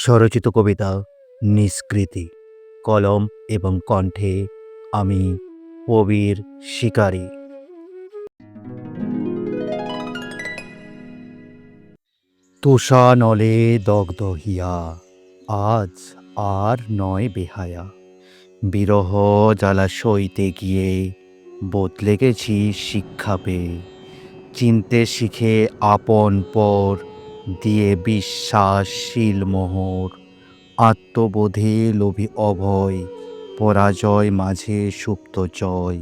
স্বরচিত কবিতা নিষ্কৃতি। কলম এবং কণ্ঠে আমি কবির শিকারী। তুষা নলে দগ্ধ হিয়া, আজ আর নয় বেহায়া। বিরহ জ্বালা সইতে গিয়ে বদলে গেছি শিক্ষা পেয়ে। চিনতে শিখে আপন পর দিয়ে বিশ্বাসশীল মোহর। আত্মবোধে লোভী অভয়, পরাজয় মাঝে সুপ্ত জয়।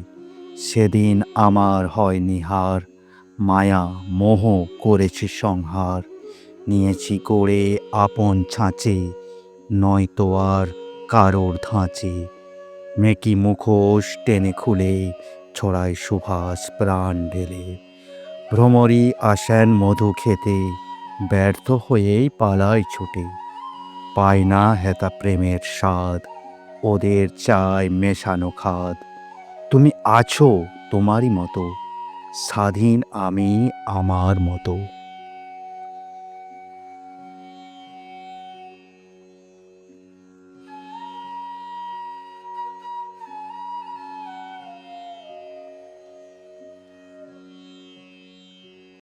সেদিন আমার হয় নিহার, মায়া মোহ করেছে সংহার। নিয়েছি করে আপন ছাঁচে, নয়তো আর কারোর ধাঁচে। মেকি মুখোশ টেনে খুলে ছড়ায় সুভাষ প্রাণ ঢেলে। ভ্রমরী আসেন মধু খেতে, ব্যর্থ হয়েই পালায় ছুটে। পায় না হেতা প্রেমের স্বাদ, ওদের চায় মেশানো খাদ। তুমি আছো তোমারই মতো, স্বাধীন আমি আমার মতো।